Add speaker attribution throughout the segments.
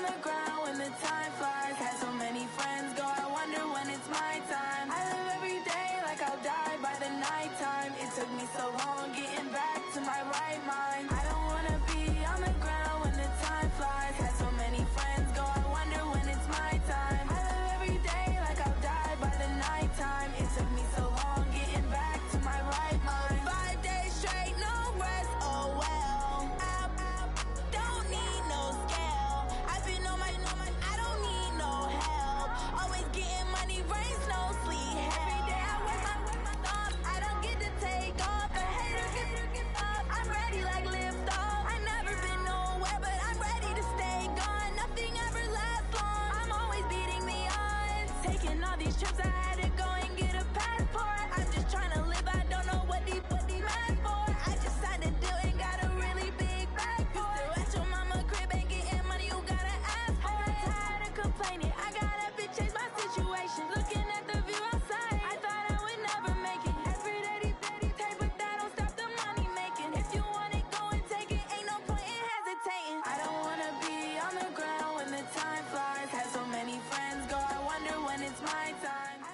Speaker 1: the ground when the time flies. Had so many friends go, I wonder when it's my time. I live every day like I'll die by the nighttime. It took me so long getting back to my right mind. I don't wanna be on the ground when the time flies. Had so many friends go, I wonder when it's my time. I live every day like I'll die by the nighttime. It took me so long getting back to my right mind. 5 days straight, no rest, oh well. I don't need no scale. I've been on my, I don't need no help. Always getting money, rains, no sleep. Every day I work my thumb. I don't get to take off. A hater get up. I'm ready like lift off. I never been nowhere, but I'm ready to stay gone. Nothing ever lasts long. I'm always beating the odds. Taking all these trips, I had to go and get a passport. I'm just trying to live, I don't know what these mad for. I just had to do it, got a really big bag for it. Still at your mama crib, ain't getting money, you gotta ask for it. Tired of complaining, I gotta change my situation. Looking at the view outside, I thought I would never make it. Every day take, but that don't stop the money making. If you want it, go and take it, ain't no point in hesitating. I don't wanna be on the ground when the time flies. Had so many friends go, I wonder when it's my time.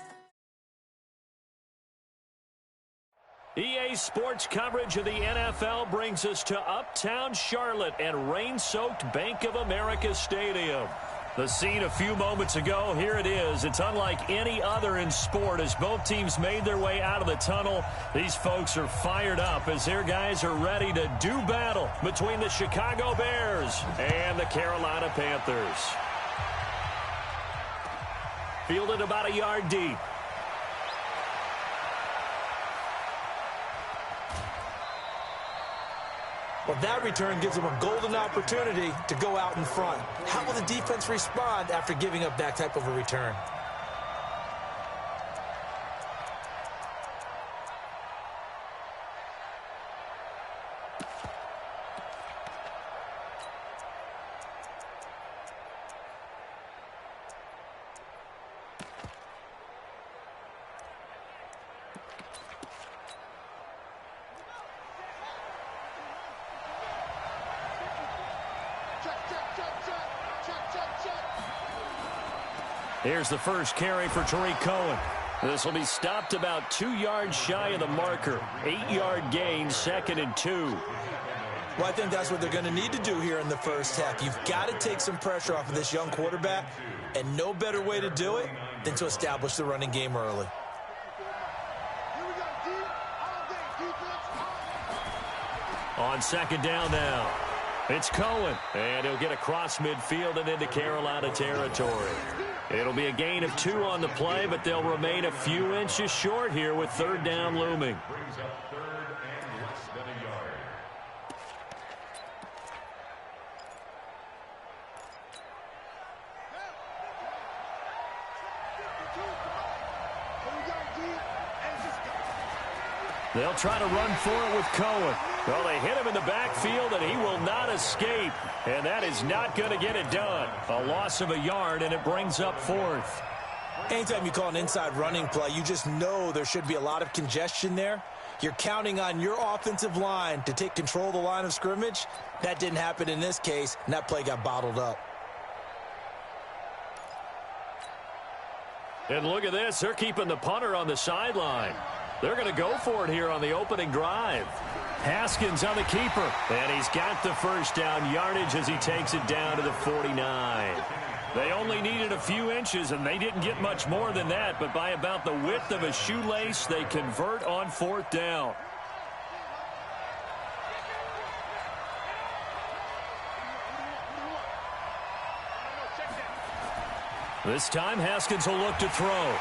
Speaker 2: EA Sports coverage of the NFL brings us to Uptown Charlotte and rain-soaked Bank of America Stadium. The scene a few moments ago, here it is. It's unlike any other in sport as both teams made their way out of the tunnel. These folks are fired up as their guys are ready to do battle between the Chicago Bears and the Carolina Panthers. Fielded about a yard deep.
Speaker 3: Well, that return gives them a golden opportunity to go out in front. How will the defense respond after giving up that type of a return?
Speaker 2: Here's the first carry for Tariq Cohen. This will be stopped about 2 yards shy of the marker. 8-yard gain, 2nd and 2.
Speaker 3: Well, I think that's what they're going to need to do here in the first half. You've got to take some pressure off of this young quarterback, and no better way to do it than to establish the running game early.
Speaker 2: On 2nd down now, it's Cohen, and he'll get across midfield and into Carolina territory. It'll be a gain of 2 on the play, but they'll remain a few inches short here with 3rd down looming. They'll try to run for it with Cohen. Well, they hit him in the backfield, and he will not escape. And that is not going to get it done. A loss of a yard, and it brings up 4th.
Speaker 3: Anytime you call an inside running play, you just know there should be a lot of congestion there. You're counting on your offensive line to take control of the line of scrimmage. That didn't happen in this case, and that play got bottled up.
Speaker 2: And look at this. They're keeping the punter on the sideline. They're going to go for it here on the opening drive. Haskins on the keeper, and he's got the first down yardage as he takes it down to the 49. They only needed a few inches, and they didn't get much more than that, but by about the width of a shoelace, they convert on 4th down. This time, Haskins will look to throw.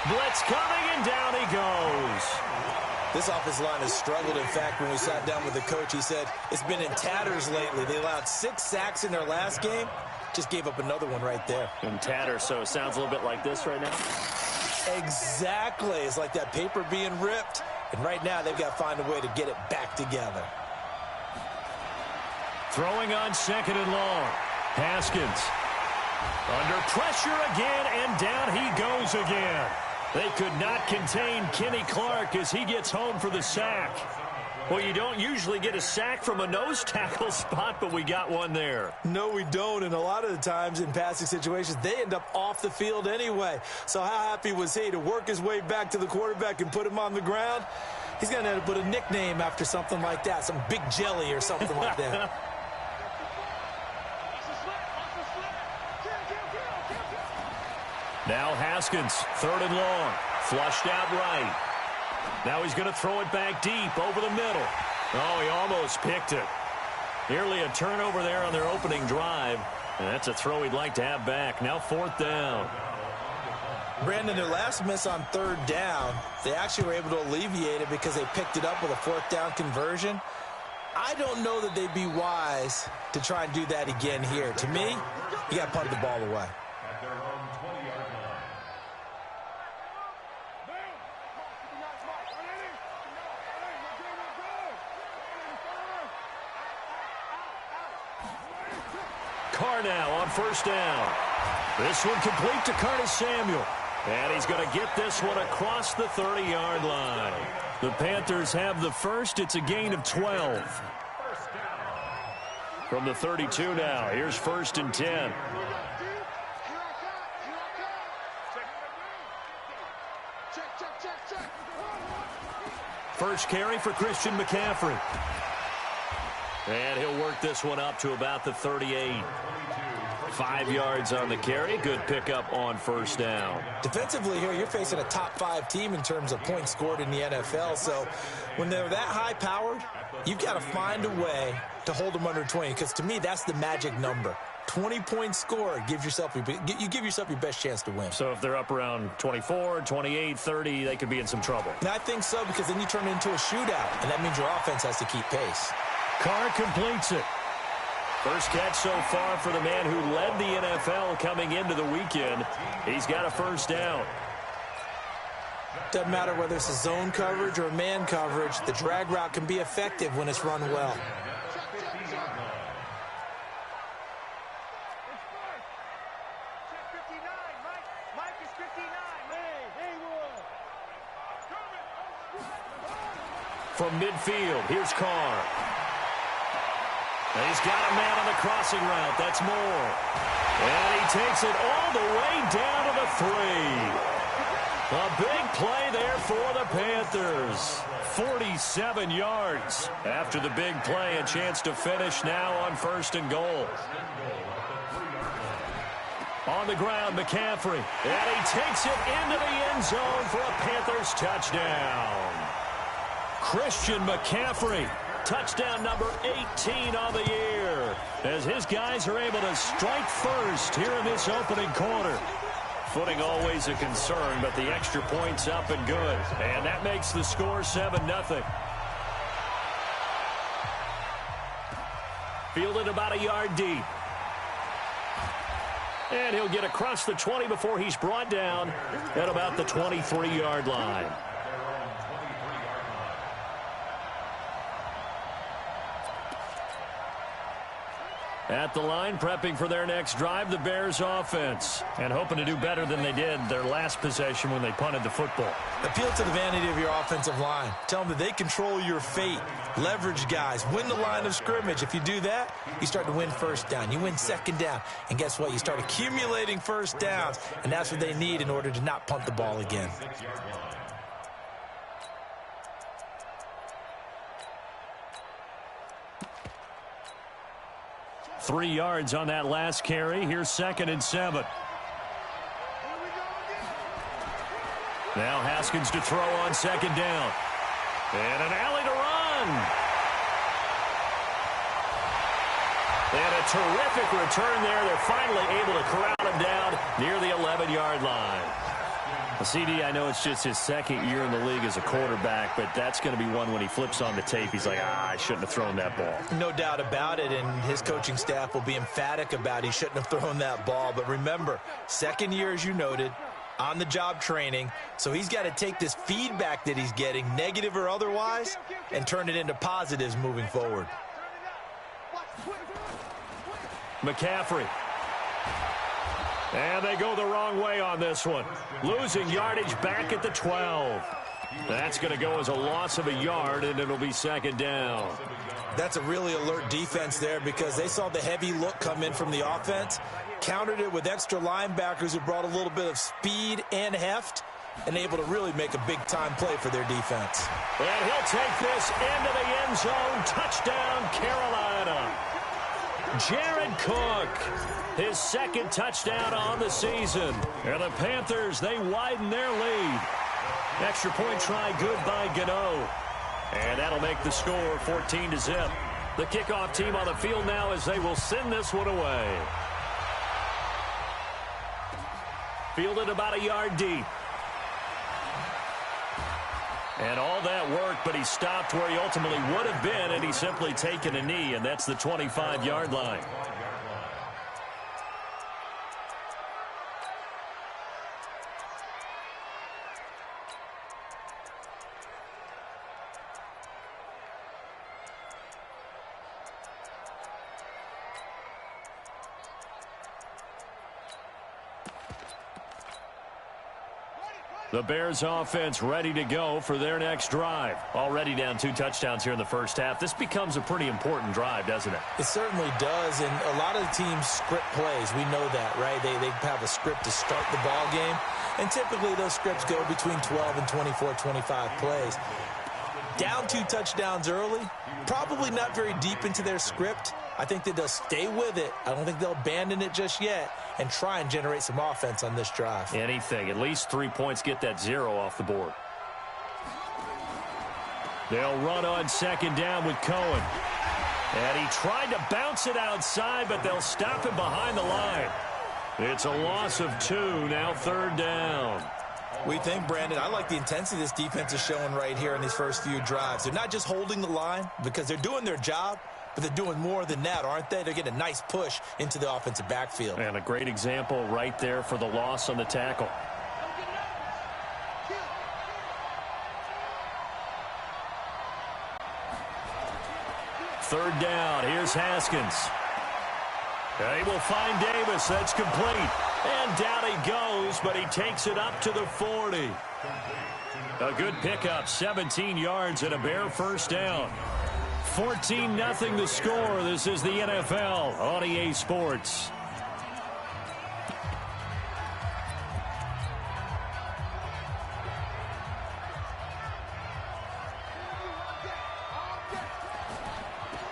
Speaker 2: Blitz coming, and down he goes.
Speaker 3: This offensive line has struggled. In fact, when we sat down with the coach, he said it's been in tatters lately. They allowed 6 sacks in their last game. Just gave up another one right there.
Speaker 2: In tatters, so it sounds a little bit like this right now?
Speaker 3: Exactly. It's like that paper being ripped. And right now, they've got to find a way to get it back together.
Speaker 2: Throwing on 2nd and long. Haskins. Under pressure again, and down he goes again. They could not contain Kenny Clark as he gets home for the sack. Well, you don't usually get a sack from a nose tackle spot, but we got one there.
Speaker 3: No, we don't, and a lot of the times in passing situations, they end up off the field anyway. So how happy was he to work his way back to the quarterback and put him on the ground? He's going to end up with a nickname after something like that, some Big Jelly or something like that.
Speaker 2: Now Haskins, 3rd and long, flushed out right. Now he's going to throw it back deep over the middle. Oh, he almost picked it. Nearly a turnover there on their opening drive. And that's a throw he'd like to have back. Now 4th down.
Speaker 3: Brandon, their last miss on 3rd down, they actually were able to alleviate it because they picked it up with a 4th down conversion. I don't know that they'd be wise to try and do that again here. To me, you got to punt the ball away.
Speaker 2: Carr now on 1st down. This one complete to Curtis Samuel. And he's going to get this one across the 30-yard line. The Panthers have the first. It's a gain of 12. From the 32 now, here's 1st and 10. First carry for Christian McCaffrey. And he'll work this one up to about the 38. 5 yards on the carry. Good pickup on 1st down.
Speaker 3: Defensively here, you're facing a top 5 team in terms of points scored in the NFL. So when they're that high-powered, you've got to find a way to hold them under 20. Because to me, that's the magic number. 20 points scored gives yourself you give yourself your best chance to win.
Speaker 2: So if they're up around 24, 28, 30, they could be in some trouble.
Speaker 3: And I think so, because then you turn it into a shootout, and that means your offense has to keep pace.
Speaker 2: Carr completes it. First catch so far for the man who led the NFL coming into the weekend. He's got a 1st down.
Speaker 3: Doesn't matter whether it's a zone coverage or a man coverage, the drag route can be effective when it's run well.
Speaker 2: From midfield, here's Carr. He's got a man on the crossing route. That's Moore. And he takes it all the way down to the 3. A big play there for the Panthers. 47 yards. After the big play, a chance to finish now on 1st and goal. On the ground, McCaffrey. And he takes it into the end zone for a Panthers touchdown. Christian McCaffrey. Touchdown number 18 on the year, as his guys are able to strike first here in this opening quarter. Footing always a concern, but the extra point's up and good. And that makes the score 7-0. Fielded about a yard deep. And he'll get across the 20 before he's brought down at about the 23-yard line. At the line, prepping for their next drive, the Bears offense. And hoping to do better than they did their last possession when they punted the football.
Speaker 3: Appeal to the vanity of your offensive line. Tell them that they control your fate. Leverage guys. Win the line of scrimmage. If you do that, you start to win 1st down. You win 2nd down. And guess what? You start accumulating 1st downs. And that's what they need in order to not punt the ball again.
Speaker 2: Three yards on that last carry. Here's 2nd and 7. Now Haskins to throw on 2nd down. And an alley to run. And a terrific return there. They're finally able to corral him down near the 11-yard line. CD, I know it's just his 2nd year in the league as a quarterback, but that's going to be one when he flips on the tape. He's like, I shouldn't have thrown that ball.
Speaker 3: No doubt about it, and his coaching staff will be emphatic about he shouldn't have thrown that ball. But remember, 2nd year, as you noted, on-the-job training, so he's got to take this feedback that he's getting, negative or otherwise, and turn it into positives moving forward.
Speaker 2: McCaffrey. And they go the wrong way on this one. Losing yardage back at the 12. That's going to go as a loss of a yard, and it'll be second down.
Speaker 3: That's a really alert defense there because they saw the heavy look come in from the offense, countered it with extra linebackers who brought a little bit of speed and heft, and able to really make a big-time play for their defense.
Speaker 2: And he'll take this into the end zone. Touchdown, Carolina. Jared Cook, his second touchdown on the season. And the Panthers, they widen their lead. Extra point try good by Gano. And that'll make the score 14-0. The kickoff team on the field now as they will send this one away. Fielded about a yard deep. And all that work, but he stopped where he ultimately would have been, and he's simply taken a knee, and that's the 25-yard line. The Bears offense ready to go for their next drive. Already down 2 touchdowns here in the first half. This becomes a pretty important drive, doesn't it?
Speaker 3: It certainly does, and a lot of the teams script plays. We know that, right? They have a script to start the ball game, and typically those scripts go between 12 and 24, 25 plays. Down 2 touchdowns early, probably not very deep into their script. I think that they'll stay with it. I don't think they'll abandon it just yet and try and generate some offense on this drive.
Speaker 2: Anything. At least 3 points, get that 0 off the board. They'll run on second down with Cohen. And he tried to bounce it outside, but they'll stop him behind the line. It's a loss of 2, now third down.
Speaker 3: We think, Brandon, I like the intensity this defense is showing right here in these first few drives. They're not just holding the line because they're doing their job, but they're doing more than that, aren't they? They're getting a nice push into the offensive backfield.
Speaker 2: And a great example right there for the loss on the tackle. Third down, here's Haskins. They will find Davis, that's complete. And down he goes, but he takes it up to the 40. A good pickup, 17 yards and a Bear first down. 14-0 the score. This is the NFL on EA Sports.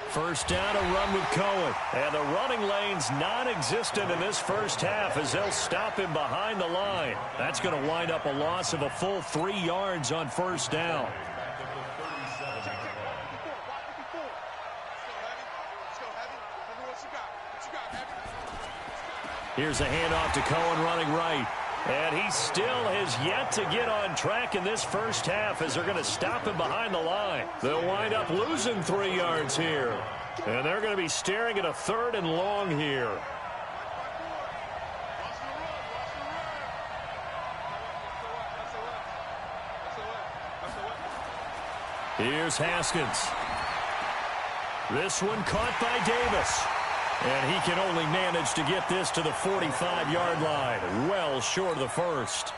Speaker 2: First down, a run with Cohen. And the running lane's non-existent in this first half as they'll stop him behind the line. That's going to wind up a loss of a full 3 yards on first down. Here's a handoff to Cohen running right. And he still has yet to get on track in this first half as they're going to stop him behind the line. They'll wind up losing 3 yards here. And they're going to be staring at a 3rd and long here. Here's Haskins. This one caught by Davis. And he can only manage to get this to the 45-yard line. Well short of the first.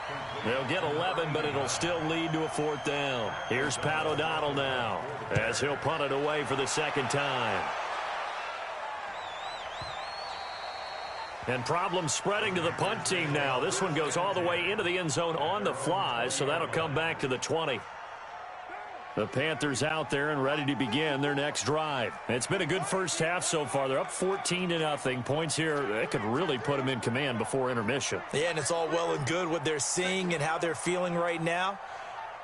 Speaker 2: They'll get 11, but it'll still lead to a 4th down. Here's Pat O'Donnell now as he'll punt it away for the second time. And problems spreading to the punt team now. This one goes all the way into the end zone on the fly, so that'll come back to the 20. The Panthers out there and ready to begin their next drive. It's been a good first half so far. They're up 14-0. Points here, they could really put them in command before intermission.
Speaker 3: Yeah, and it's all well and good what they're seeing and how they're feeling right now.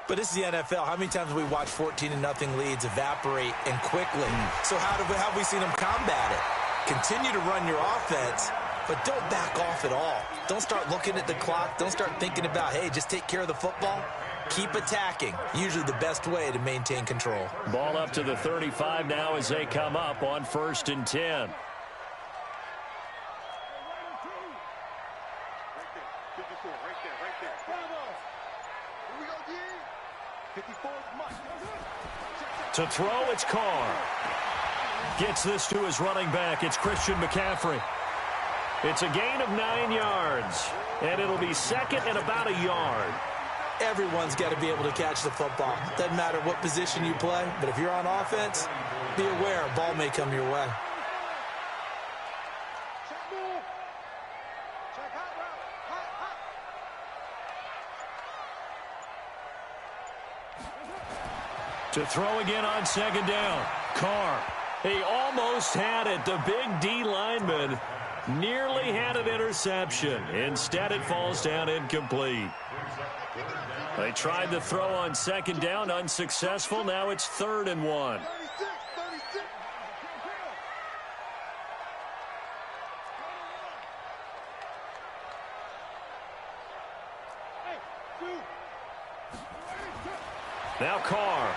Speaker 3: But this is the NFL. How many times have we watched 14-0 leads evaporate and quickly? So how have we seen them combat it? Continue to run your offense, but don't back off at all. Don't start looking at the clock. Don't start thinking about, hey, just take care of the football. Keep attacking. Usually the best way to maintain control.
Speaker 2: Ball up to the 35 now as they come up on 1st and 10. To throw, it's Carr. Gets this to his running back. It's Christian McCaffrey. It's a gain of 9 yards. And it'll be second and about a yard.
Speaker 3: Everyone's got to be able to catch the football. Doesn't matter what position you play, but if you're on offense, be aware a ball may come your way.
Speaker 2: To throw again on second down. Carr. He almost had it. The big D lineman nearly had an interception. Instead, it falls down incomplete. They tried to throw on second down, unsuccessful. Now it's 3rd and 1. Now Carr.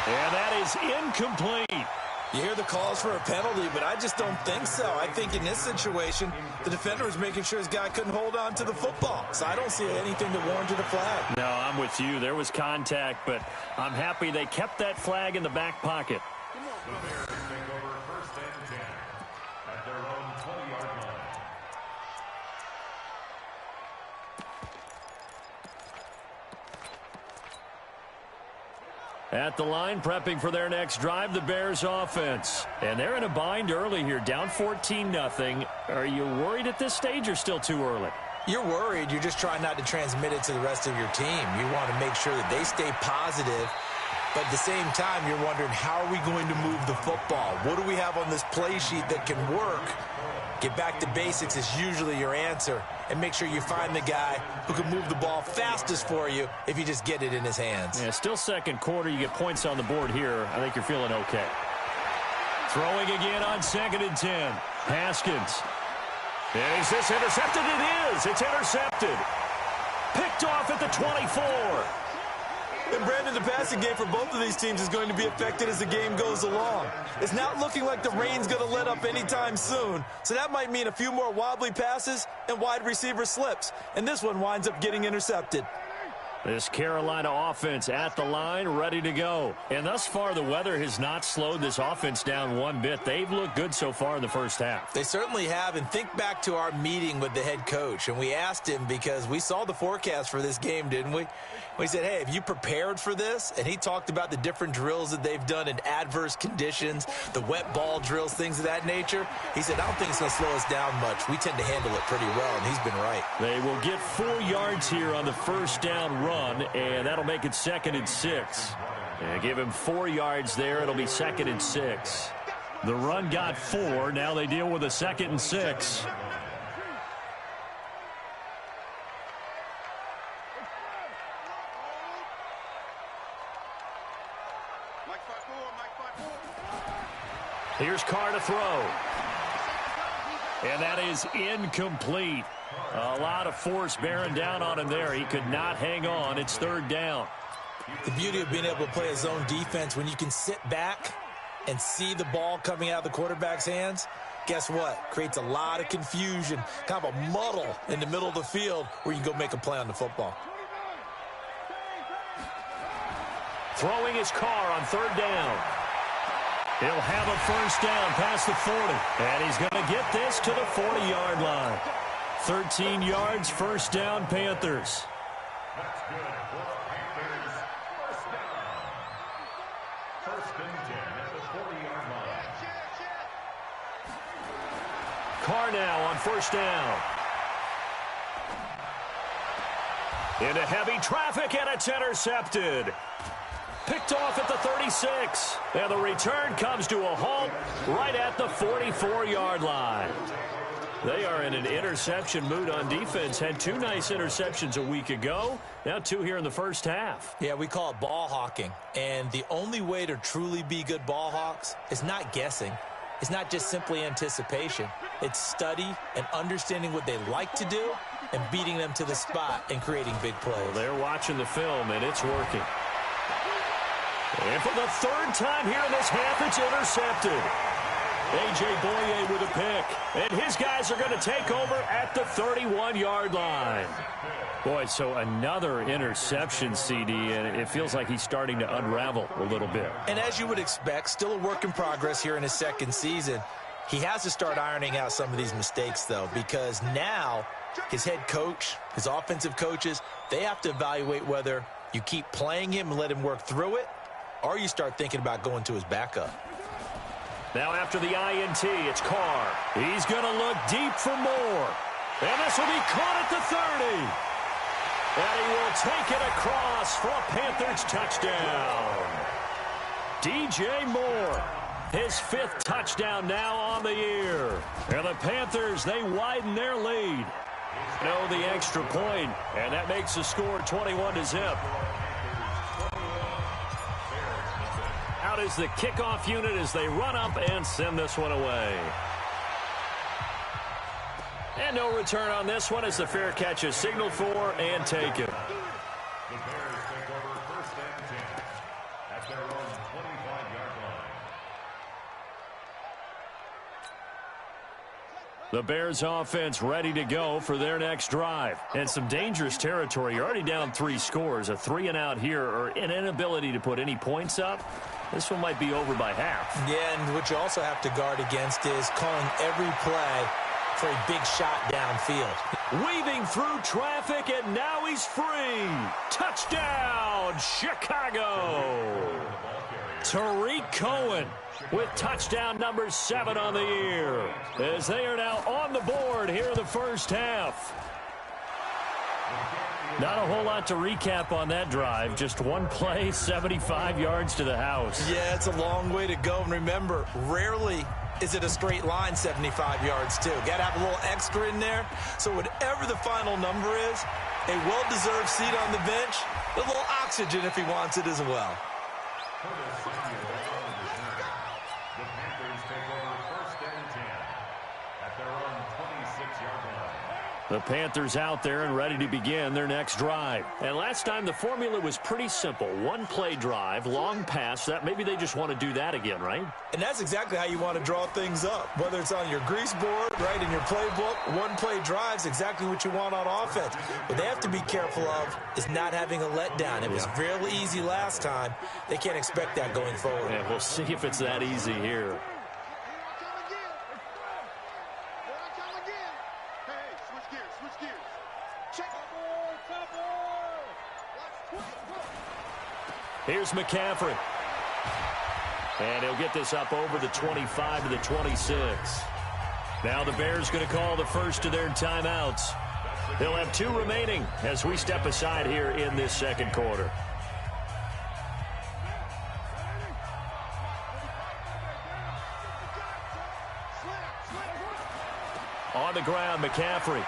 Speaker 2: And that is incomplete.
Speaker 3: You hear the calls for a penalty, but I just don't think so. I think in this situation, the defender was making sure his guy couldn't hold on to the football. So I don't see anything that warranted a flag.
Speaker 2: No, I'm with you. There was contact, but I'm happy they kept that flag in the back pocket.
Speaker 4: The Bears take over 1st and 10 at their own 20-yard line.
Speaker 2: At the line, prepping for their next drive, the Bears offense. And they're in a bind early here, down 14-0. Are you worried at this stage or still too early?
Speaker 3: You're worried. You're just trying not to transmit it to the rest of your team. You want to make sure that they stay positive. But at the same time, you're wondering, how are we going to move the football? What do we have on this play sheet that can work? Get back to basics is usually your answer. And make sure you find the guy who can move the ball fastest for you if you just get it in his hands.
Speaker 2: Yeah, still second quarter. You get points on the board here. I think you're feeling okay. Throwing again on 2nd and 10. Haskins. And is this intercepted? It is. It's intercepted. Picked off at the 24.
Speaker 3: And Brandon, the passing game for both of these teams is going to be affected as the game goes along. It's not looking like the rain's going to let up anytime soon. So that might mean a few more wobbly passes and wide receiver slips. And this one winds up getting intercepted.
Speaker 2: This Carolina offense at the line, ready to go. And thus far, the weather has not slowed this offense down one bit. They've looked good so far in the first half.
Speaker 3: They certainly have. And think back to our meeting with the head coach. And we asked him, because we saw the forecast for this game, didn't we? We said, hey, have you prepared for this? And he talked about the different drills that they've done in adverse conditions, the wet ball drills, things of that nature. He said, I don't think it's going to slow us down much. We tend to handle it pretty well, and he's been right.
Speaker 2: They will get 4 yards here on the first down run, and that'll make it 2nd and 6. And give him 4 yards there. It'll be 2nd and 6. The run got 4. Now they deal with a 2nd and 6. Here's Carr to throw. And that is incomplete. A lot of force bearing down on him there. He could not hang on. It's 3rd down.
Speaker 3: The beauty of being able to play a zone defense, when you can sit back and see the ball coming out of the quarterback's hands, guess what? Creates a lot of confusion, kind of a muddle in the middle of the field where you can go make a play on the football.
Speaker 2: Throwing his Carr on 3rd down. He'll have a first down past the 40. And he's going to get this to the 40-yard line. 13 yards, first down, Panthers.
Speaker 4: That's good for Panthers. First down. 1st and 10 at the 40-yard line.
Speaker 2: Carr now on first down. Into heavy traffic, and it's intercepted. Picked off at the 36. And the return comes to a halt right at the 44-yard line. They are in an interception mood on defense. Had 2 nice interceptions a week ago. Now 2 here in the first half.
Speaker 3: Yeah, we call it ball hawking. And the only way to truly be good ball hawks is not guessing. It's not just simply anticipation. It's study and understanding what they like to do and beating them to the spot and creating big plays.
Speaker 2: Well, they're watching the film, and it's working. And for the 3rd time here in this half, it's intercepted. A.J. Boye with a pick. And his guys are going to take over at the 31-yard line. Boy, so another interception, CD, and it feels like he's starting to unravel a little bit.
Speaker 3: And as you would expect, still a work in progress here in his 2nd season. He has to start ironing out some of these mistakes, though, because now his head coach, his offensive coaches, they have to evaluate whether you keep playing him and let him work through it, or you start thinking about going to his backup.
Speaker 2: Now after the INT, it's Carr. He's going to look deep for more. And this will be caught at the 30. And he will take it across for a Panthers touchdown. DJ Moore, his 5th touchdown now on the year. And the Panthers, they widen their lead. No, the extra point, and that makes the score 21-0. Out is the kickoff unit as they run up and send this one away. And no return on this one as the fair catch is signaled for and taken.
Speaker 4: The Bears take over 1st and 10 at their own 25-yard line.
Speaker 2: The Bears offense ready to go for their next drive. And some dangerous territory. You're already down 3 scores. A 3-and-out here or an inability to put any points up. This one might be over by half. Yeah,
Speaker 3: and what you also have to guard against is calling every play for a big shot downfield.
Speaker 2: Weaving through traffic, and now he's free. Touchdown, Chicago. Tariq Cohen with touchdown number 7 on the year, as they are now on the board here in the first half. Not a whole lot to recap on that drive. Just one play, 75 yards to the house.
Speaker 3: Yeah, it's a long way to go. And remember, rarely is it a straight line 75 yards, too. Got to have a little extra in there. So whatever the final number is, a well-deserved seat on the bench, a little oxygen if he wants it as well.
Speaker 4: The Panthers take over 1st and 10 at their own 26-yard line.
Speaker 2: The Panthers out there and ready to begin their next drive. And last time the formula was pretty simple. One play drive, long pass. That maybe they just want to do that again, right?
Speaker 3: And that's exactly how you want to draw things up. Whether it's on your grease board, right, in your playbook, one play drive's exactly what you want on offense. What they have to be careful of is not having a letdown. It was real easy last time. They can't expect that going forward.
Speaker 2: And we'll see if it's that easy here. Here's McCaffrey. And he'll get this up over the 25 to the 26. Now the Bears going to call the first of their timeouts. They'll have 2 remaining as we step aside here in this second quarter. On the ground, McCaffrey.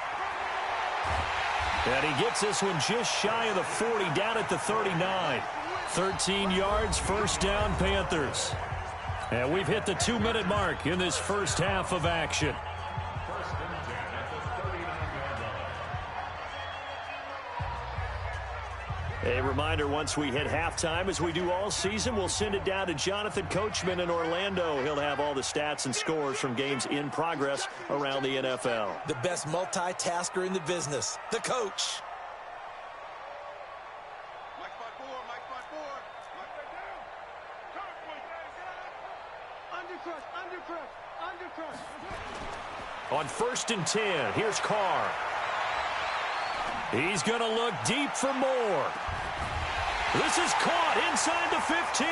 Speaker 2: And he gets this one just shy of the 40, down at the 39. 13 yards, first down, Panthers. And we've hit the 2-minute mark in this first half of action.
Speaker 4: 1st and 10 at the 39-yard line.
Speaker 2: A reminder, once we hit halftime, as we do all season, we'll send it down to Jonathan Coachman in Orlando. He'll have all the stats and scores from games in progress around the NFL.
Speaker 3: The best multitasker in the business, the coach.
Speaker 2: On 1st and 10, here's Carr. He's going to look deep for more. This is caught inside the 15.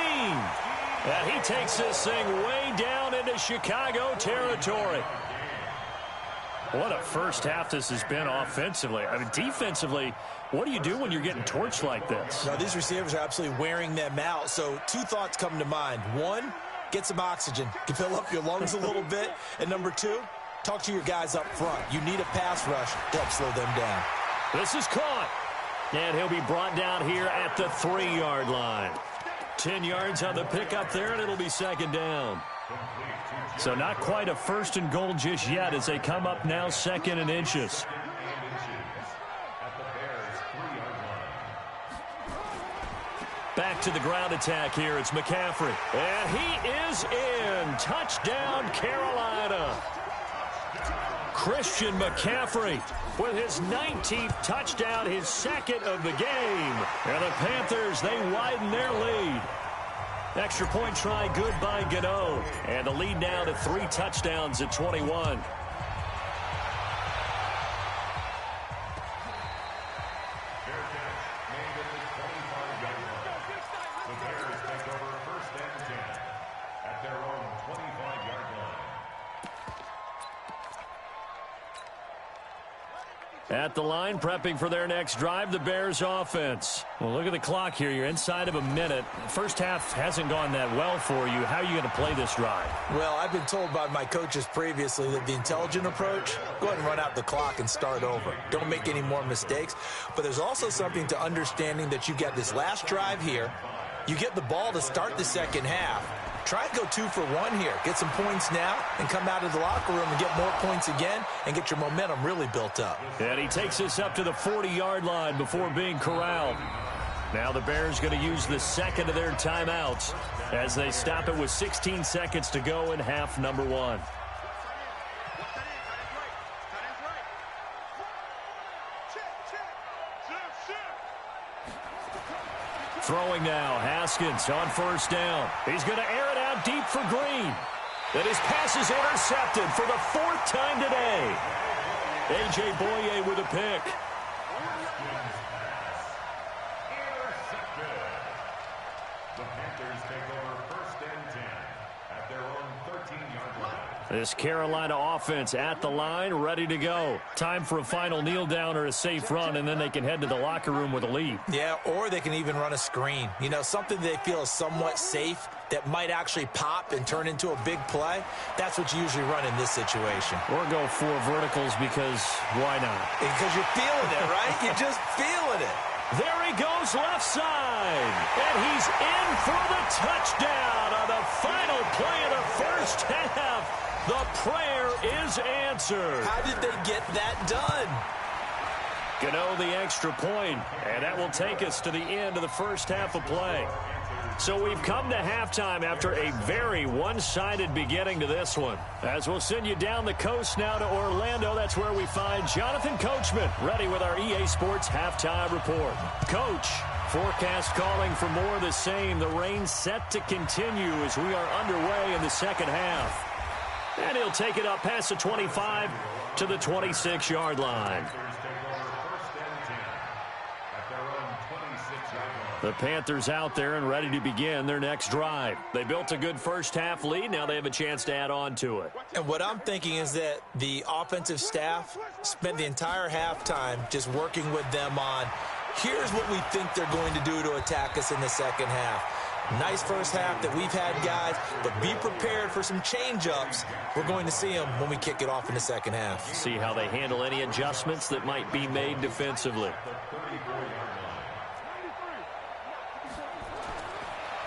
Speaker 2: And he takes this thing way down into Chicago territory. What a first half this has been offensively. I mean, defensively, what do you do when you're getting torched like this?
Speaker 3: Now, these receivers are absolutely wearing them out. So 2 thoughts come to mind. 1, get some oxygen. You can fill up your lungs a little bit. And number 2, talk to your guys up front. You need a pass rush to help slow them down.
Speaker 2: This is caught. And he'll be brought down here at the 3-yard line. 10 yards on the pickup there, and it'll be second down. So not quite a 1st and goal just yet as they come up now 2nd and inches. Back to the ground attack here. It's McCaffrey. And he is in. Touchdown, Carolina. Christian McCaffrey with his 19th touchdown, his 2nd of the game. And the Panthers, they widen their lead. Extra point try good by Gano. And the lead now to 3 touchdowns at 21. At the line, prepping for their next drive, the Bears offense. Well, look at the clock here. You're inside of a minute. First half hasn't gone that well for you. How are you going to play this drive?
Speaker 3: Well, I've been told by my coaches previously that the intelligent approach, go ahead and run out the clock and start over. Don't make any more mistakes. But there's also something to understanding that you get this last drive here. You get the ball to start the second half. Try and go 2 for 1 here. Get some points now and come out of the locker room and get more points again and get your momentum really built up.
Speaker 2: And he takes us up to the 40-yard line before being corralled. Now the Bears going to use the second of their timeouts as they stop it with 16 seconds to go in half number 1. Throwing now, Haskins on first down. He's going to air it out deep for Green. And his pass is intercepted for the 4th time today. A.J. Boye with a pick.
Speaker 4: The Panthers take over 1st and 10 at their own 13-yard line.
Speaker 2: This Carolina offense at the line, ready to go. Time for a final kneel down or a safe run, and then they can head to the locker room with a lead.
Speaker 3: Yeah, or they can even run a screen. You know, something they feel is somewhat safe that might actually pop and turn into a big play. That's what you usually run in this situation.
Speaker 2: Or go 4 verticals because why not?
Speaker 3: Because you're feeling it, right? You're just feeling it.
Speaker 2: There he goes left side. And he's in for the touchdown on the final play of the first half. The prayer is answered.
Speaker 3: How did they get that done?
Speaker 2: Gano the extra point, and that will take us to the end of the first half of play. So we've come to halftime after a very one-sided beginning to this one. As we'll send you down the coast now to Orlando, that's where we find Jonathan Coachman, ready with our EA Sports Halftime Report. Coach, forecast calling for more of the same. The rain set to continue as we are underway in the second half. And he'll take it up past the 25 to the 26-yard line. The Panthers out there and ready to begin their next drive. They built a good first half lead. Now they have a chance to add on to it.
Speaker 3: And what I'm thinking is that the offensive staff spent the entire halftime just working with them on, here's what we think they're going to do to attack us in the second half. Nice first half that we've had, guys, but be prepared for some change-ups. We're going to see them when we kick it off in the second half.
Speaker 2: See how they handle any adjustments that might be made defensively.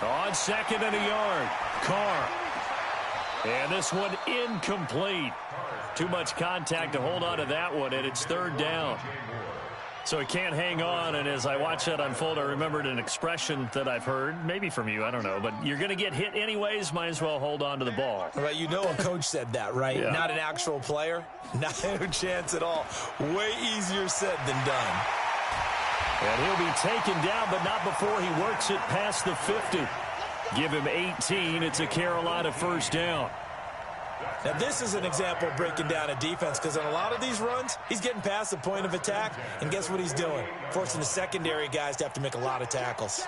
Speaker 2: On second and a yard, Carr. And this one incomplete. Too much contact to hold on to that one, and it's 3rd down. So he can't hang on, and as I watch that unfold, I remembered an expression that I've heard, maybe from you, I don't know, but you're going to get hit anyways, might as well hold on to the ball.
Speaker 3: Right, you know a coach said that, right?
Speaker 2: Yeah.
Speaker 3: Not an actual player. Not a chance at all. Way easier said than done.
Speaker 2: And he'll be taken down, but not before he works it past the 50. Give him 18. It's a Carolina first down.
Speaker 3: Now, this is an example of breaking down a defense because on a lot of these runs, he's getting past the point of attack, and guess what he's doing? Forcing the secondary guys to have to make a lot of tackles.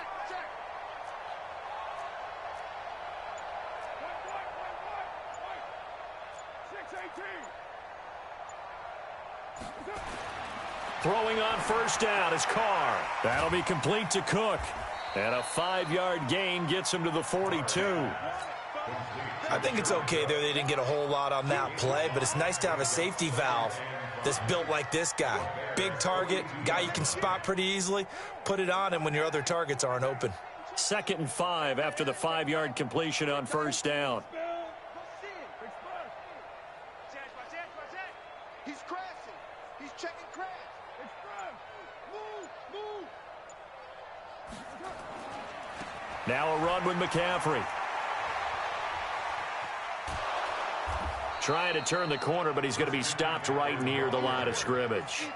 Speaker 2: Throwing on first down is Carr. That'll be complete to Cook. And a 5-yard gain gets him to the 42.
Speaker 3: I think it's okay there. They didn't get a whole lot on that play, but it's nice to have a safety valve that's built like this guy. Big target, guy you can spot pretty easily. Put it on him when your other targets aren't open.
Speaker 2: 2nd and 5 after the 5-yard completion on first down.
Speaker 5: He's crashing. He's checking crash. Move.
Speaker 2: Now a run with McCaffrey. Trying to turn the corner, but he's going to be stopped right near the line of scrimmage.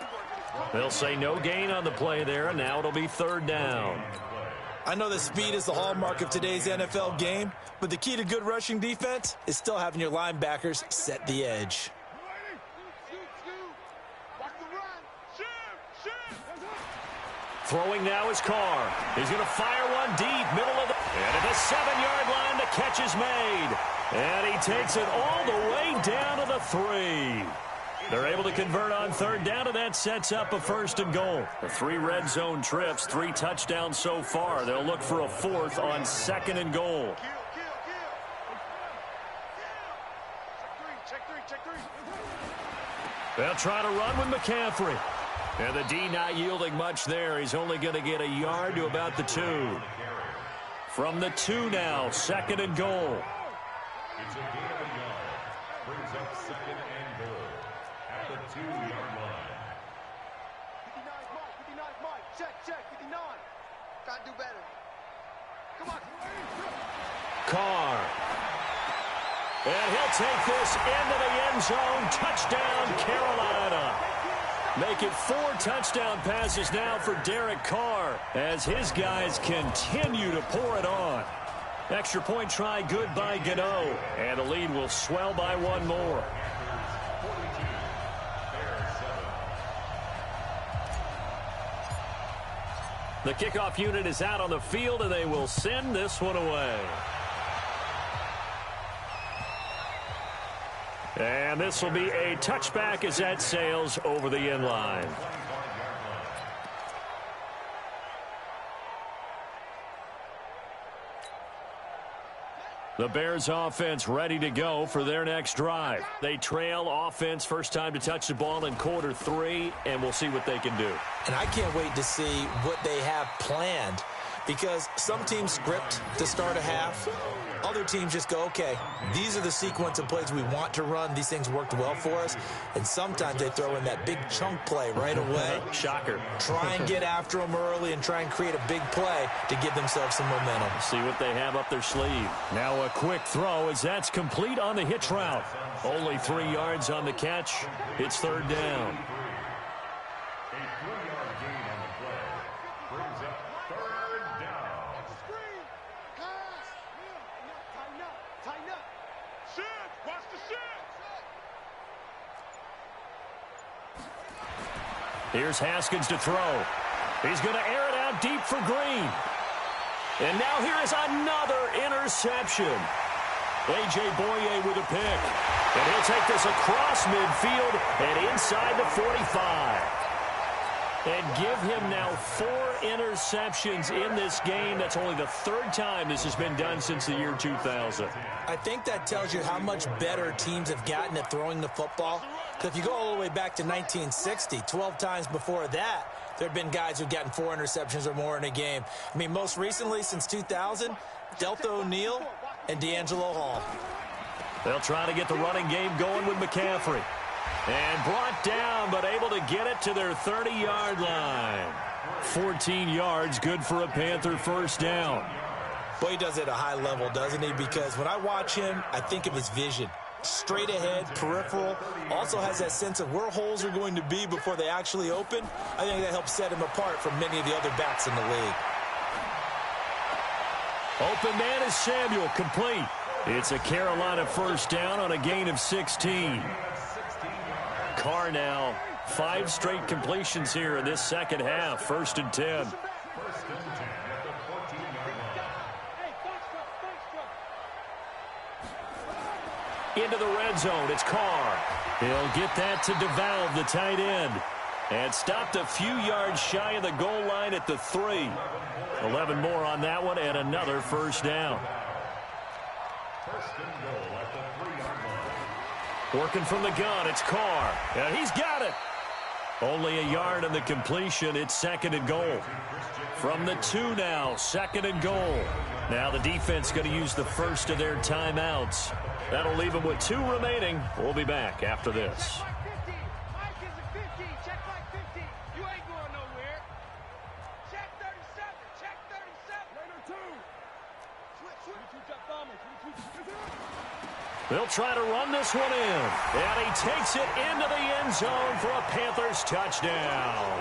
Speaker 2: They'll say no gain on the play there, and now it'll be 3rd down.
Speaker 3: I know that speed is the hallmark of today's NFL game, but the key to good rushing defense is still having your linebackers set the edge.
Speaker 2: Throwing now is Carr. He's going to fire one deep, middle of the... And at the 7-yard line, the catch is made. And he takes it all the way down to the 3. They're able to convert on third down, and that sets up a first and goal. The 3 red zone trips, 3 touchdowns so far. They'll look for a 4th on second and goal. They'll try to run with McCaffrey. And the D not yielding much there. He's only going to get a yard to about the 2. From the 2 now, second and goal.
Speaker 4: It's a gain of a yard. Brings up second and goal at the 2-yard line.
Speaker 5: 59 Mike. Check. 59. Gotta do better. Come on.
Speaker 2: Carr. And he'll take this into the end zone. Touchdown, Carolina. Make it 4 touchdown passes now for Derek Carr as his guys continue to pour it on. Extra point try good by Gano. And the lead will swell by 1 more. The kickoff unit is out on the field, and they will send this one away. And this will be a touchback as that sails over the end line. The Bears offense ready to go for their next drive. They trail offense first time to touch the ball in quarter 3, and we'll see what they can do.
Speaker 3: And I can't wait to see what they have planned, because some teams script to start a half. Other teams just go, okay, these are the sequence of plays we want to run. These things worked well for us. And sometimes they throw in that big chunk play right away.
Speaker 2: Shocker.
Speaker 3: Try and get after them early and try and create a big play to give themselves some momentum.
Speaker 2: See what they have up their sleeve. Now a quick throw as that's complete on the hitch route. Only 3 yards on the catch. It's third down.
Speaker 4: A 3-yard gain on the play. Brings up third down.
Speaker 5: Screen. Pass. Tighten up. Shit. Watch the shit.
Speaker 2: Here's Haskins to throw. He's going to air it out deep for Green. And now here is another interception. A.J. Boye with a pick. And he'll take this across midfield and inside the 45. And give him now 4 interceptions in this game. That's only the 3rd time this has been done since the year 2000.
Speaker 3: I think that tells you how much better teams have gotten at throwing the football. Because if you go all the way back to 1960, 12 times before that, there have been guys who've gotten 4 interceptions or more in a game. I mean, most recently, since 2000, Delta O'Neal and D'Angelo Hall.
Speaker 2: They'll try to get the running game going with McCaffrey. And brought down, but able to get it to their 30-yard line. 14 yards, good for a Panther first down.
Speaker 3: Boy, he does it at a high level, doesn't he? Because when I watch him, I think of his vision. Straight ahead, peripheral. Also has that sense of where holes are going to be before they actually open. I think that helps set him apart from many of the other backs in the league.
Speaker 2: Open man is Samuel, complete. It's a Carolina first down on a gain of 16. Carr now, 5 straight completions here in this second half. 1st and 10.
Speaker 4: 1st and 10 at the 14-yard line.
Speaker 2: Into the red zone, it's Carr. He'll get that to DeValve, the tight end. And stopped a few yards shy of the goal line at the 3. 11 more on that one, and another first down.
Speaker 4: 1st and goal at the 3-yard line.
Speaker 2: Working from the gun, it's Carr. And he's got it. Only a yard on the completion. It's 2nd and goal. From the 2 now, 2nd and goal. Now the defense going to use the first of their timeouts. That'll leave them with 2 remaining. We'll be back after this. They'll try to run this one in. And he takes it into the end zone for a Panthers touchdown.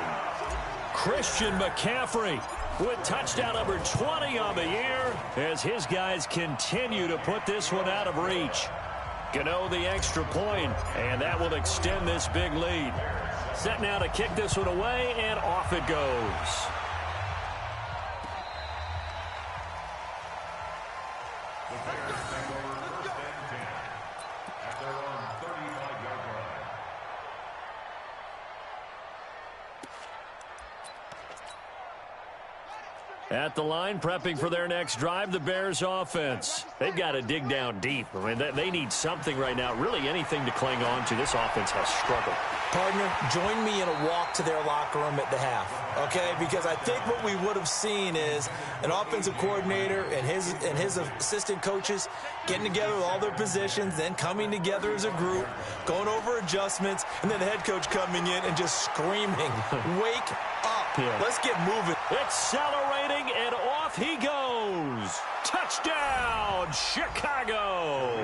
Speaker 2: Christian McCaffrey with touchdown number 20 on the year as his guys continue to put this one out of reach. Gano the extra point, and that will extend this big lead. Set now to kick this one away, and off it goes. At the line, prepping for their next drive, the Bears offense. They've got to dig down deep. I mean, they need something right now, really anything to cling on to. This offense has struggled.
Speaker 3: Partner, join me in a walk to their locker room at the half, okay? Because I think what we would have seen is an offensive coordinator and his assistant coaches getting together with all their positions, then coming together as a group, going over adjustments, and then the head coach coming in and just screaming, wake up. Yeah. Let's get moving.
Speaker 2: Accelerating, and off he goes. Touchdown, Chicago.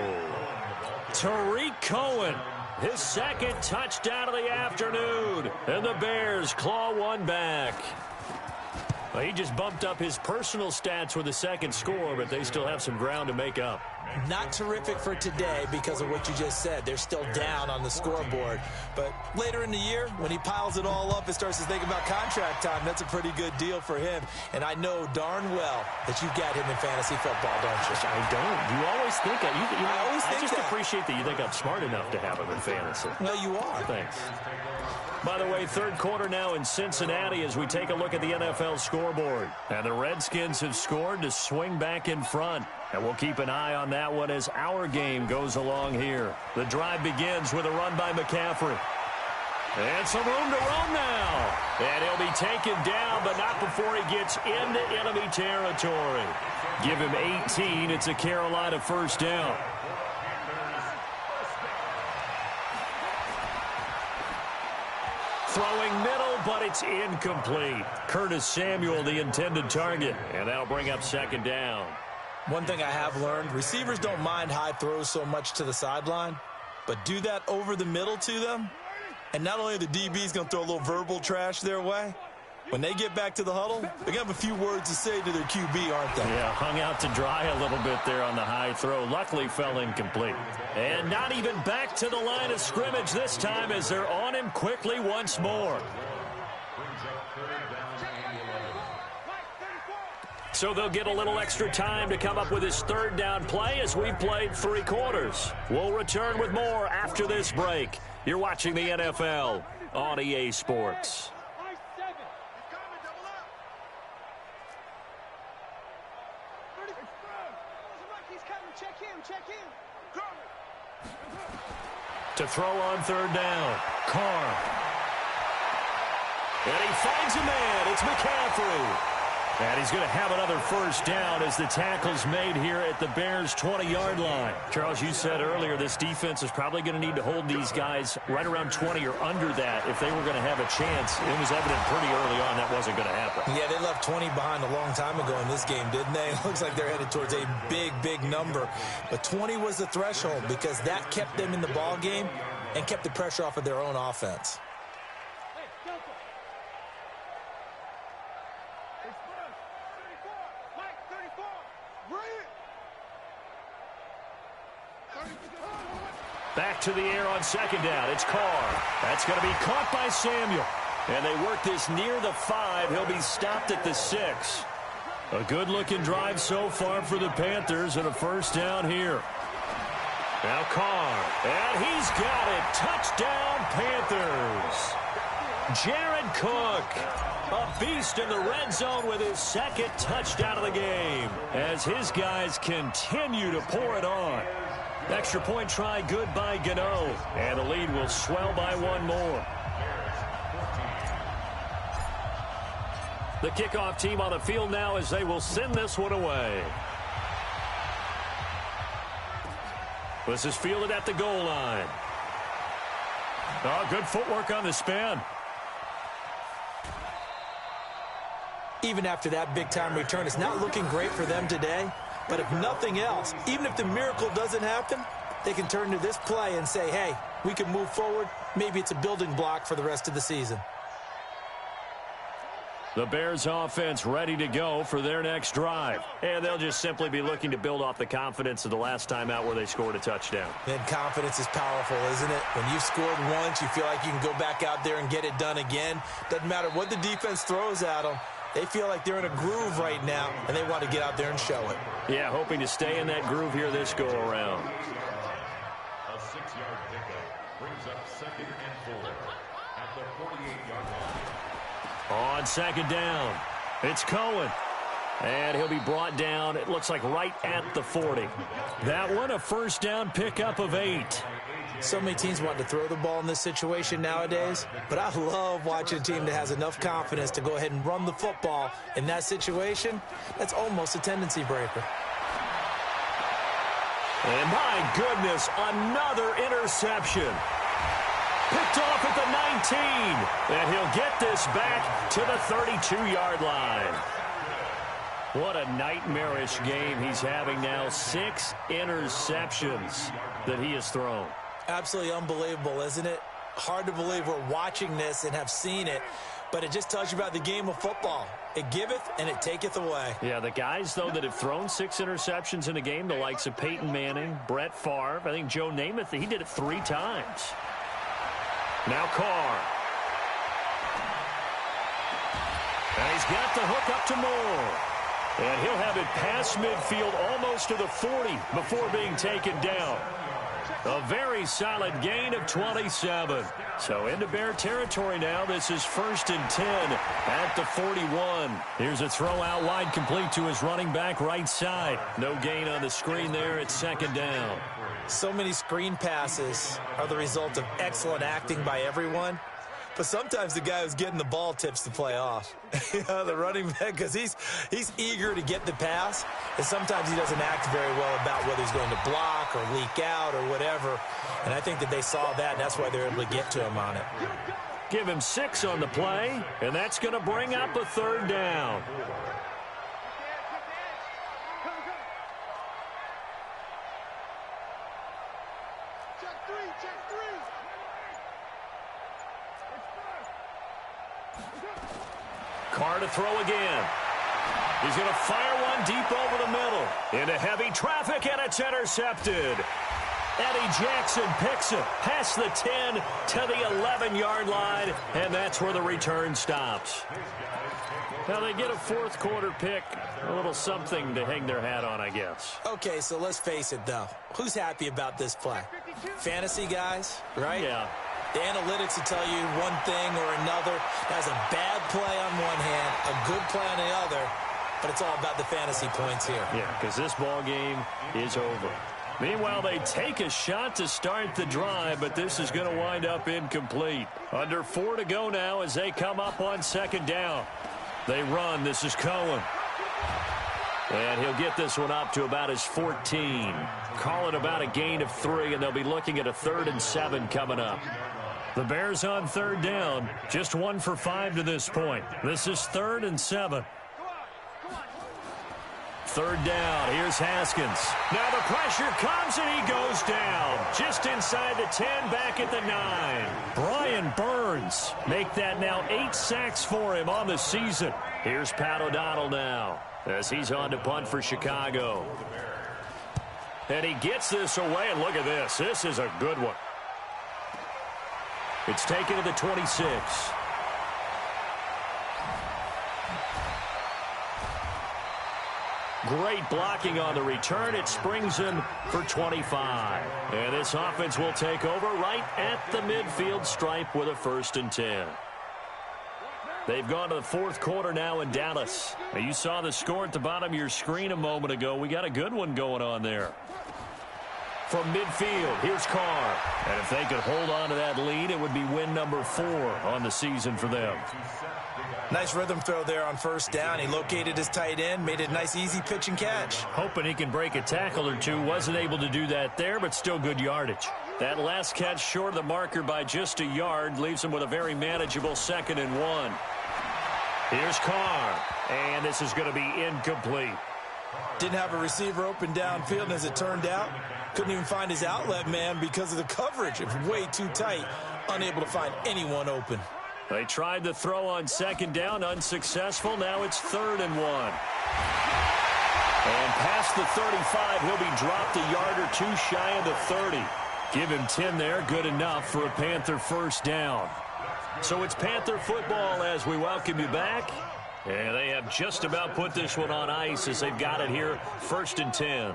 Speaker 2: Tariq Cohen, his second touchdown of the afternoon. And the Bears claw one back. Well, he just bumped up his personal stats with a second score, but they still have some ground to make up.
Speaker 3: Not terrific for today because of what you just said. They're still down on the scoreboard. But later in the year, when he piles it all up and starts to think about contract time, that's a pretty good deal for him. And I know darn well that you've got him in fantasy football, don't you?
Speaker 2: I don't. You always think that.
Speaker 3: I
Speaker 2: just appreciate that you think I'm smart enough to have him in fantasy.
Speaker 3: Well, you are.
Speaker 2: Thanks. By the way, third quarter now in Cincinnati as we take a look at the NFL scoreboard. And the Redskins have scored to swing back in front. And we'll keep an eye on that one as our game goes along here. The drive begins with a run by McCaffrey. And some room to roam now. And he'll be taken down, but not before he gets into enemy territory. Give him 18. It's a Carolina first down. Throwing middle, but it's incomplete. Curtis Samuel, the intended target. And that'll bring up second down.
Speaker 3: One thing I have learned, receivers don't mind high throws so much to the sideline, but do that over the middle to them, and not only are the DBs going to throw a little verbal trash their way, when they get back to the huddle, they're going to have a few words to say to their QB, aren't they?
Speaker 2: Yeah, hung out to dry a little bit there on the high throw. Luckily fell incomplete. And not even back to the line of scrimmage this time as they're on him quickly once more. So they'll get a little extra time to come up with his third down play as we've played 3 quarters. We'll return with more after this break. You're watching the NFL on EA Sports. To throw on third down, Carr. And he finds a man. It's McCaffrey. And he's going to have another first down as the tackle's made here at the Bears' 20-yard line. Charles, you said earlier this defense is probably going to need to hold these guys right around 20 or under that if they were going to have a chance. It was evident pretty early on that wasn't going to happen.
Speaker 3: Yeah, they left 20 behind a long time ago in this game, didn't they? It looks like they're headed towards a big, big number. But 20 was the threshold because that kept them in the ball game and kept the pressure off of their own offense.
Speaker 2: Back to the air on second down. It's Carr. That's going to be caught by Samuel. And they work this near the 5. He'll be stopped at the 6. A good-looking drive so far for the Panthers and a first down here. Now Carr. And he's got it. Touchdown, Panthers. Jared Cook, a beast in the red zone with his second touchdown of the game as his guys continue to pour it on. Extra point try good by Gano, and the lead will swell by one more. The kickoff team on the field now as they will send this one away. This is fielded at the goal line. Oh, good footwork on the spin.
Speaker 3: Even after that big-time return, it's not looking great for them today. But if nothing else, even if the miracle doesn't happen, they can turn to this play and say, hey, we can move forward. Maybe it's a building block for the rest of the season.
Speaker 2: The Bears offense ready to go for their next drive. And they'll just simply be looking to build off the confidence of the last time out where they scored a touchdown.
Speaker 3: And confidence is powerful, isn't it? When you've scored once, you feel like you can go back out there and get it done again. Doesn't matter what the defense throws at them. They feel like they're in a groove right now, and they want to get out there and show it.
Speaker 2: Yeah, hoping to stay in that groove here this go-around.
Speaker 4: A 6-yard pickup brings up 2nd and 4 at the 48-yard line.
Speaker 2: On second down, it's Cohen. And he'll be brought down, it looks like right at the 40. That one, a first down pickup of 8.
Speaker 3: So many teams want to throw the ball in this situation nowadays, but I love watching a team that has enough confidence to go ahead and run the football in that situation. That's almost a tendency breaker.
Speaker 2: And my goodness, another interception. Picked off at the 19, and he'll get this back to the 32-yard line. What a nightmarish game he's having now. 6 interceptions that he has thrown.
Speaker 3: Absolutely unbelievable, isn't it? Hard to believe we're watching this and have seen it, but it just tells you about the game of football. It giveth and it taketh away.
Speaker 2: Yeah, the guys, though, that have thrown 6 interceptions in a game, the likes of Peyton Manning, Brett Favre, I think Joe Namath, he did it 3 times. Now Carr. And he's got the hook up to Moore. And he'll have it past midfield almost to the 40 before being taken down. A very solid gain of 27. So into Bear territory now. This is 1st and 10 at the 41. Here's a throw out wide, complete to his running back right side. No gain on the screen there. It's 2nd down.
Speaker 3: So many screen passes are the result of excellent acting by everyone. But sometimes the guy who's getting the ball tips the play off. The running back, because he's eager to get the pass, and sometimes he doesn't act very well about whether he's going to block or leak out or whatever. And I think that they saw that, and that's why they're able to get to him on it.
Speaker 2: Give him 6 on the play, and that's going to bring up a 3rd down. Carr to throw again. He's going to fire one deep over the middle. Into heavy traffic, and it's intercepted. Eddie Jackson picks it past the 10 to the 11-yard line, and that's where the return stops. Now they get a 4th quarter pick, a little something to hang their hat on, I guess.
Speaker 3: Okay, so let's face it, though. Who's happy about this play? Fantasy guys, right?
Speaker 2: Yeah.
Speaker 3: The analytics will tell you one thing or another. That's a bad play on one hand, a good play on the other, but it's all about the fantasy points here.
Speaker 2: Yeah, because this ball game is over. Meanwhile, they take a shot to start the drive, but this is going to wind up incomplete. Under 4 to go now as they come up on 2nd down. They run. This is Cohen. And he'll get this one up to about his 14. Call it about a gain of 3, and they'll be looking at a 3rd and 7 coming up. The Bears on 3rd down, just 1 for 5 to this point. This is 3rd and 7. 3rd down, here's Haskins. Now the pressure comes, and he goes down. Just inside the 10, back at the 9. Brian Burns make that now 8 sacks for him on the season. Here's Pat O'Donnell now as he's on to punt for Chicago. And he gets this away, and look at this. This is a good one. It's taken to the 26. Great blocking on the return. It springs in for 25. And this offense will take over right at the midfield stripe with a 1st and 10. They've gone to the 4th quarter now in Dallas. Now you saw the score at the bottom of your screen a moment ago. We got a good one going on there. From midfield, here's Carr. And if they could hold on to that lead, it would be win number 4 on the season for them.
Speaker 3: Nice rhythm throw there on 1st down. He located his tight end, made a nice easy pitch and catch.
Speaker 2: Hoping he can break a tackle or two. Wasn't able to do that there, but still good yardage. That last catch short of the marker by just a yard leaves him with a very manageable 2nd and 1. Here's Carr, and this is going to be incomplete.
Speaker 3: Didn't have a receiver open downfield, and as it turned out, couldn't even find his outlet man because of the coverage. It was way too tight, unable to find anyone open.
Speaker 2: They tried to throw on second down, unsuccessful. Now it's 3rd and 1. And past the 35, he'll be dropped a yard or two shy of the 30. Give him 10 there, good enough for a Panther first down. So it's Panther football as we welcome you back. And they have just about put this one on ice as they've got it here, 1st and 10.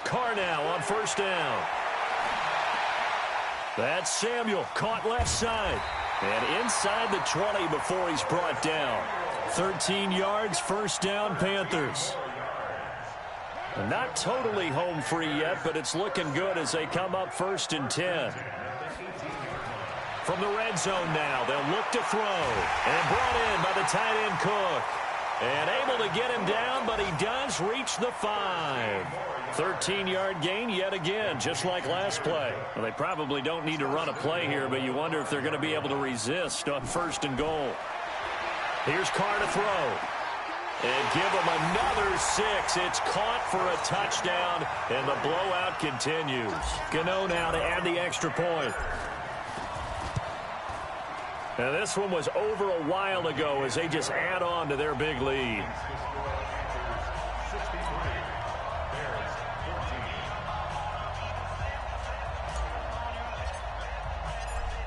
Speaker 2: Carr now on 1st down. That's Samuel, caught left side. And inside the 20 before he's brought down. 13 yards, 1st down, Panthers. Not totally home free yet, but it's looking good as they come up 1st and 10. From the red zone now, they'll look to throw. And brought in by the tight end Cook. And able to get him down, but he does reach the 5. 13-yard gain yet again, just like last play. Well, they probably don't need to run a play here, but you wonder if they're going to be able to resist on 1st and goal. Here's Carr to throw. And give him another 6. It's caught for a touchdown, and the blowout continues. Gano now to add the extra point. And this one was over a while ago as they just add on to their big lead.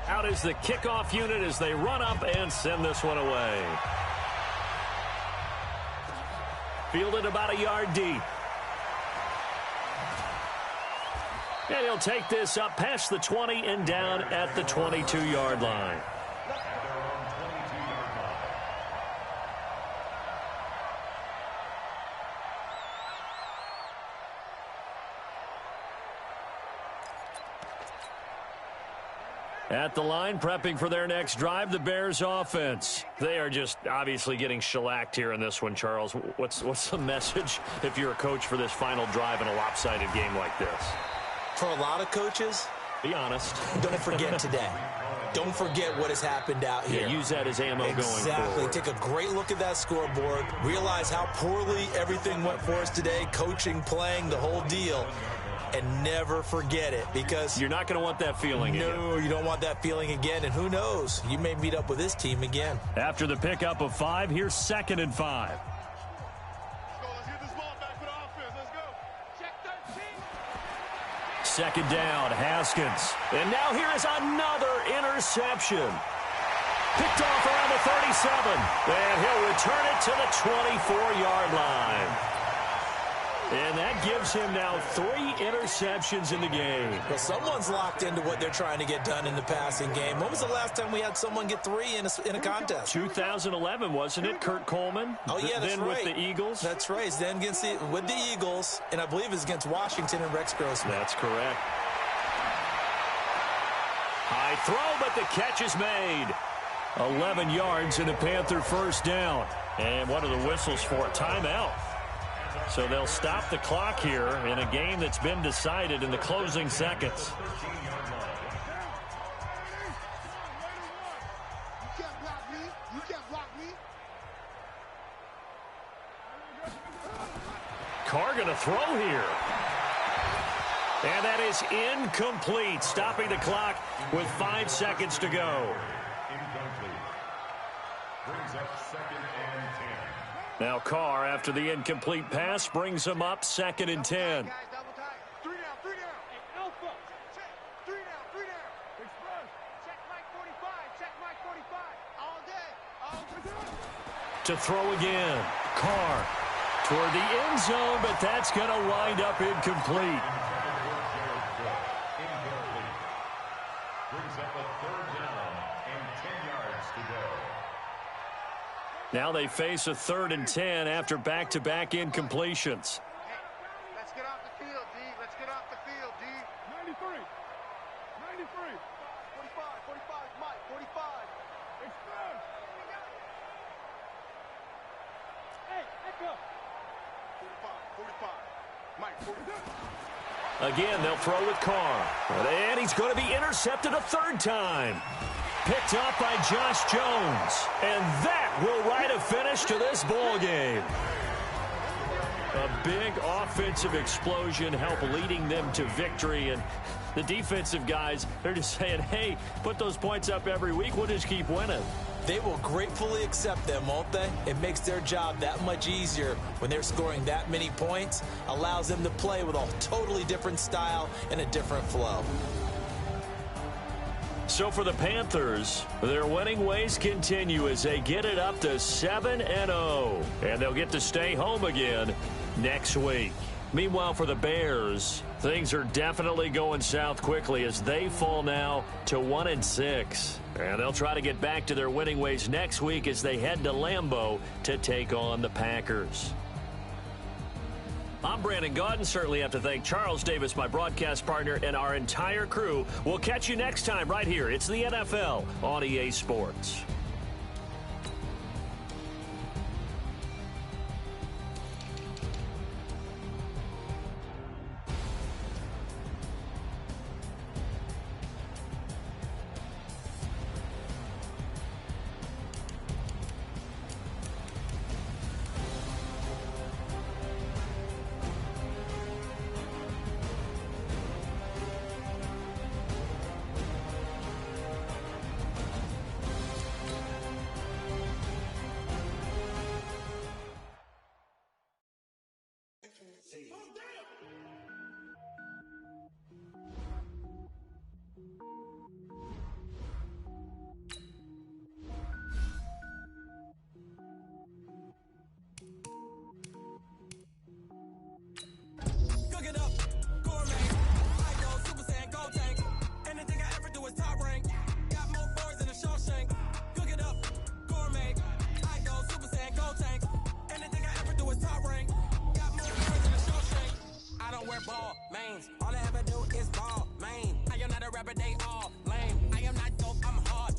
Speaker 2: Out is the kickoff unit as they run up and send this one away. Fielded about a yard deep. And he'll take this up past the 20 and down at the 22-yard line. At the line, prepping for their next drive, the Bears offense. They are just obviously getting shellacked here in this one, Charles. What's the message if you're a coach for this final drive in a lopsided game like this?
Speaker 3: For a lot of coaches,
Speaker 2: be honest.
Speaker 3: Don't forget today. Don't forget what has happened out here.
Speaker 2: Yeah, use that as ammo going forward.
Speaker 3: Exactly. Take a great look at that scoreboard. Realize how poorly everything went for us today. Coaching, playing, the whole deal. And never forget it, because
Speaker 2: you're not going to want that feeling again.
Speaker 3: No, you don't want that feeling again. And who knows? You may meet up with this team again.
Speaker 2: After the pickup of 5, here's 2nd and 5.
Speaker 5: Let's get this ball back for the offense. Let's go. Check 13.
Speaker 2: 2nd down, Haskins. And now here is another interception. Picked off around the 37. And he'll return it to the 24-yard line. And that gives him now 3 interceptions in the game.
Speaker 3: Well, someone's locked into what they're trying to get done in the passing game. When was the last time we had someone get 3 in a contest?
Speaker 2: 2011, wasn't it, Kurt Coleman?
Speaker 3: Oh, yeah, that's
Speaker 2: then
Speaker 3: right.
Speaker 2: With the Eagles?
Speaker 3: That's right. Then with the Eagles, and I believe it's against Washington and Rex Grossman.
Speaker 2: That's correct. High throw, but the catch is made. 11 yards and a Panther first down. And what are the whistles for? Timeout. So they'll stop the clock here in a game that's been decided in the closing seconds. Carr going to throw here. And that is incomplete, stopping the clock with 5 seconds to go.
Speaker 4: Brings up 2nd and 10.
Speaker 2: Now Carr, after the incomplete pass, brings him up 2nd and 10.
Speaker 5: Guys, double tight. 3 down, 3 down. Hey, Alpha. Check. 3 down, 3 down. Express. Check Mike 45. Check Mike 45. All day. All day.
Speaker 2: To throw again. Carr toward the end zone, but that's going to wind up incomplete.
Speaker 4: Brings up a 3rd down and 10 yards to go.
Speaker 2: Now they face a 3rd and 10 after back-to-back incompletions.
Speaker 5: Hey, let's get off the field, D. Let's get off the field, D. 93. 93. 45. 45. Mike. 45. Express. Hey, echo. 45. 45. Mike. 45.
Speaker 2: Again, they'll throw with Carr. And he's going to be intercepted a 3rd time. Picked up by Josh Jones. And that will write a finish to this ball game. A big offensive explosion helped leading them to victory. And the defensive guys, they're just saying, hey, put those points up every week. We'll just keep winning.
Speaker 3: They will gratefully accept them, won't they? It makes their job that much easier when they're scoring that many points. Allows them to play with a totally different style and a different flow.
Speaker 2: So for the Panthers, their winning ways continue as they get it up to 7-0. And they'll get to stay home again next week. Meanwhile, for the Bears, things are definitely going south quickly as they fall now to 1-6. And they'll try to get back to their winning ways next week as they head to Lambeau to take on the Packers. I'm Brandon Gaudin. Certainly have to thank Charles Davis, my broadcast partner, and our entire crew. We'll catch you next time right here. It's the NFL on EA Sports.
Speaker 6: Ball, mains. All I ever do is ball, main. I am not a rapper, they all lame. I am not dope, I'm hard.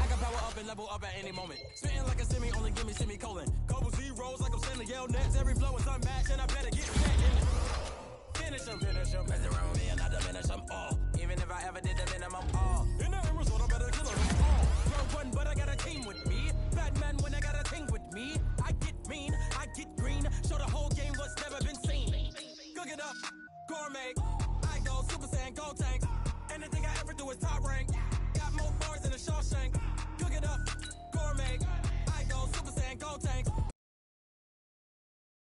Speaker 6: I can power up and level up at any moment. Spitting like a semi, only give me semicolon. Couple zeros like I'm sending yell nets. Every flow is unmatched, and I better get set.